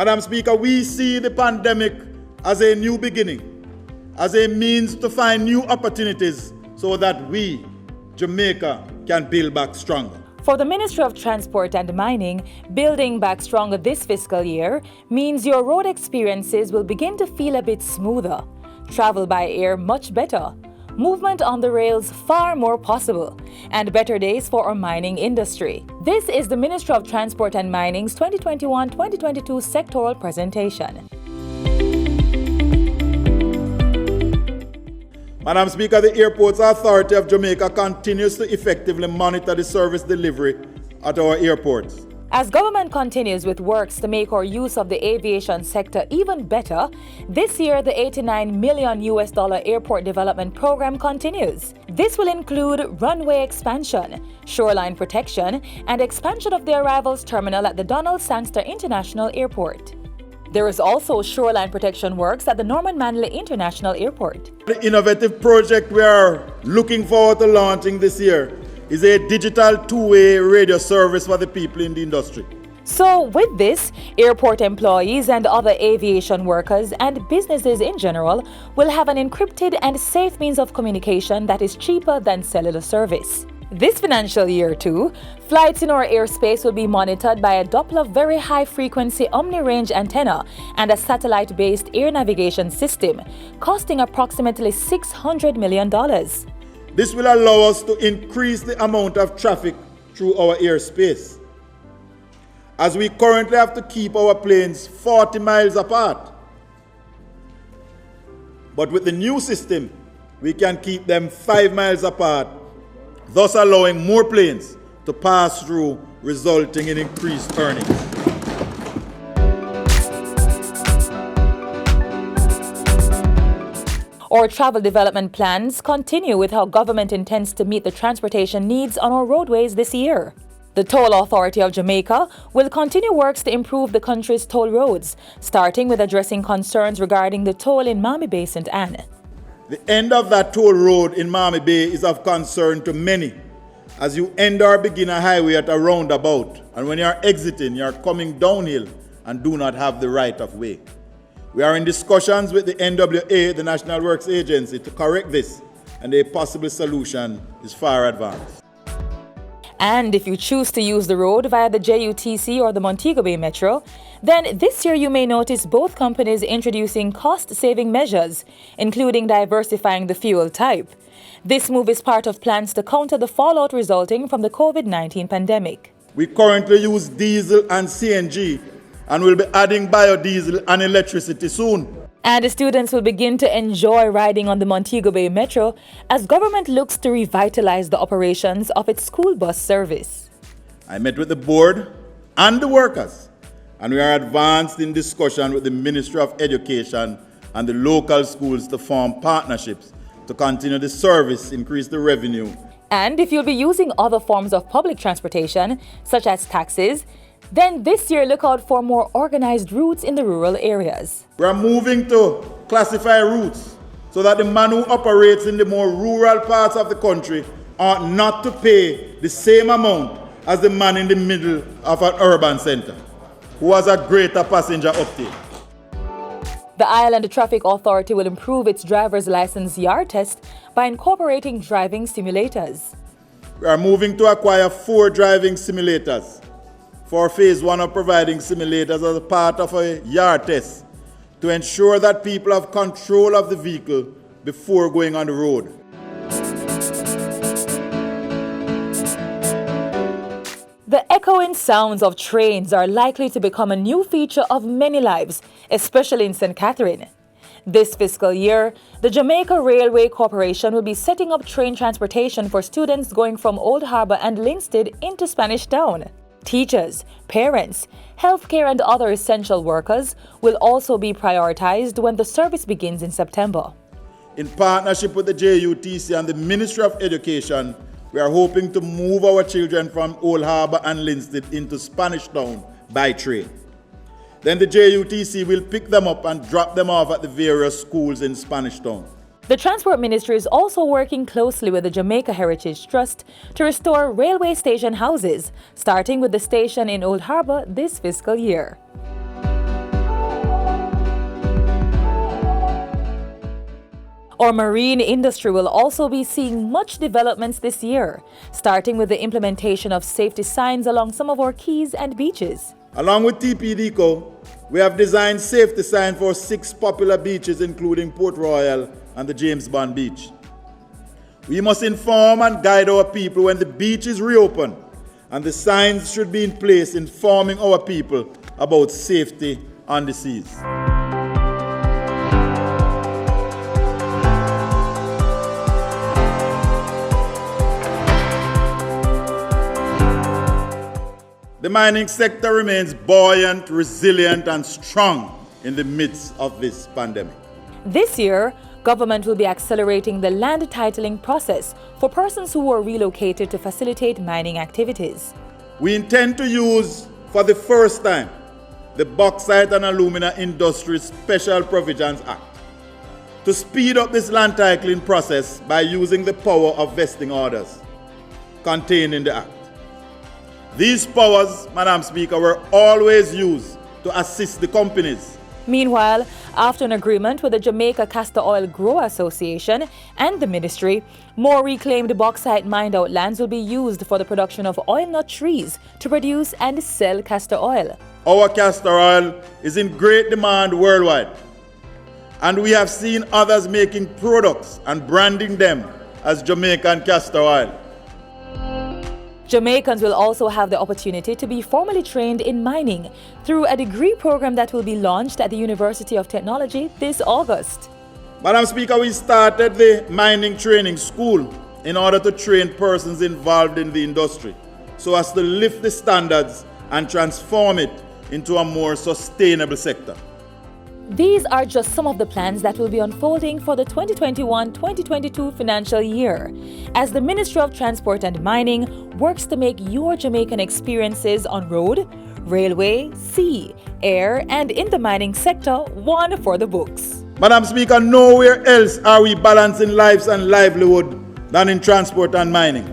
Madam Speaker, we see the pandemic as a new beginning, as a means to find new opportunities so that we, Jamaica, can build back stronger. For the Ministry of Transport and Mining, building back stronger this fiscal year means your road experiences will begin to feel a bit smoother, travel by air much better, movement on the rails far more possible, and better days for our mining industry. This is the Ministry of Transport and Mining's 2021-2022 sectoral presentation. Madam Speaker, the Airports Authority of Jamaica continues to effectively monitor the service delivery at our airports. As government continues with works to make our use of the aviation sector even better, this year the $89 million airport development program continues. This will include runway expansion, shoreline protection, and expansion of the arrivals terminal at the Donald Sangster International Airport. There is also shoreline protection works at the Norman Manley International Airport. The innovative project we are looking forward to launching this year is a digital two-way radio service for the people in the industry. So with this, airport employees and other aviation workers and businesses in general will have an encrypted and safe means of communication that is cheaper than cellular service. This financial year too, flights in our airspace will be monitored by a Doppler very high-frequency omni-range antenna and a satellite-based air navigation system, costing approximately $600 million. This will allow us to increase the amount of traffic through our airspace, as we currently have to keep our planes 40 miles apart. But with the new system, we can keep them 5 miles apart, thus allowing more planes to pass through, resulting in increased earnings. Our travel development plans continue with how government intends to meet the transportation needs on our roadways this year. The Toll Authority of Jamaica will continue works to improve the country's toll roads, starting with addressing concerns regarding the toll in Mami Bay, St. Anne. The end of that toll road in Mami Bay is of concern to many, as you end or begin a highway at a roundabout, and when you are exiting, you are coming downhill and do not have the right of way. We are in discussions with the NWA, the National Works Agency, to correct this, and a possible solution is far advanced. And if you choose to use the road via the JUTC or the Montego Bay Metro, then this year you may notice both companies introducing cost-saving measures, including diversifying the fuel type. This move is part of plans to counter the fallout resulting from the COVID-19 pandemic. We currently use diesel and CNG, and will be adding biodiesel and electricity soon. And the students will begin to enjoy riding on the Montego Bay Metro as government looks to revitalize the operations of its school bus service. I met with the board and the workers, and we are advanced in discussion with the Ministry of Education and the local schools to form partnerships to continue the service, increase the revenue. And if you'll be using other forms of public transportation, such as taxis, then this year look out for more organized routes in the rural areas. We are moving to classify routes so that the man who operates in the more rural parts of the country ought not to pay the same amount as the man in the middle of an urban center, who has a greater passenger uptake. The Island Traffic Authority will improve its driver's license yard test by incorporating driving simulators. We are moving to acquire 4 driving simulators for phase 1 of providing simulators as a part of a yard test to ensure that people have control of the vehicle before going on the road. The echoing sounds of trains are likely to become a new feature of many lives, especially in St. Catherine. This fiscal year, the Jamaica Railway Corporation will be setting up train transportation for students going from Old Harbour and Linstead into Spanish Town. Teachers, parents, healthcare and other essential workers will also be prioritized when the service begins in September. In partnership with the JUTC and the Ministry of Education, we are hoping to move our children from Old Harbour and Linstead into Spanish Town by train. Then the JUTC will pick them up and drop them off at the various schools in Spanish Town. The Transport Ministry is also working closely with the Jamaica Heritage Trust to restore railway station houses, starting with the station in Old Harbour this fiscal year. Our marine industry will also be seeing much developments this year, starting with the implementation of safety signs along some of our quays and beaches. Along with TPDCO, we have designed safety signs for 6 popular beaches, including Port Royal and the James Bond Beach. We must inform and guide our people when the beach is reopened, and the signs should be in place informing our people about safety on the seas. The mining sector remains buoyant, resilient, and strong in the midst of this pandemic. This year, government will be accelerating the land titling process for persons who are relocated to facilitate mining activities. We intend to use, for the first time, the Bauxite and Alumina Industry Special Provisions Act to speed up this land titling process by using the power of vesting orders contained in the Act. These powers, Madam Speaker, were always used to assist the companies. Meanwhile, after an agreement with the Jamaica Castor Oil Grower Association and the ministry, more reclaimed bauxite mined out lands will be used for the production of oil nut trees to produce and sell castor oil. Our castor oil is in great demand worldwide, and we have seen others making products and branding them as Jamaican castor oil. Jamaicans will also have the opportunity to be formally trained in mining through a degree program that will be launched at the University of Technology this August. Madam Speaker, we started the mining training school in order to train persons involved in the industry so as to lift the standards and transform it into a more sustainable sector. These are just some of the plans that will be unfolding for the 2021-2022 financial year, as the Ministry of Transport and Mining works to make your Jamaican experiences on road, railway, sea, air, and in the mining sector one for the books. Madam Speaker, nowhere else are we balancing lives and livelihood than in transport and mining.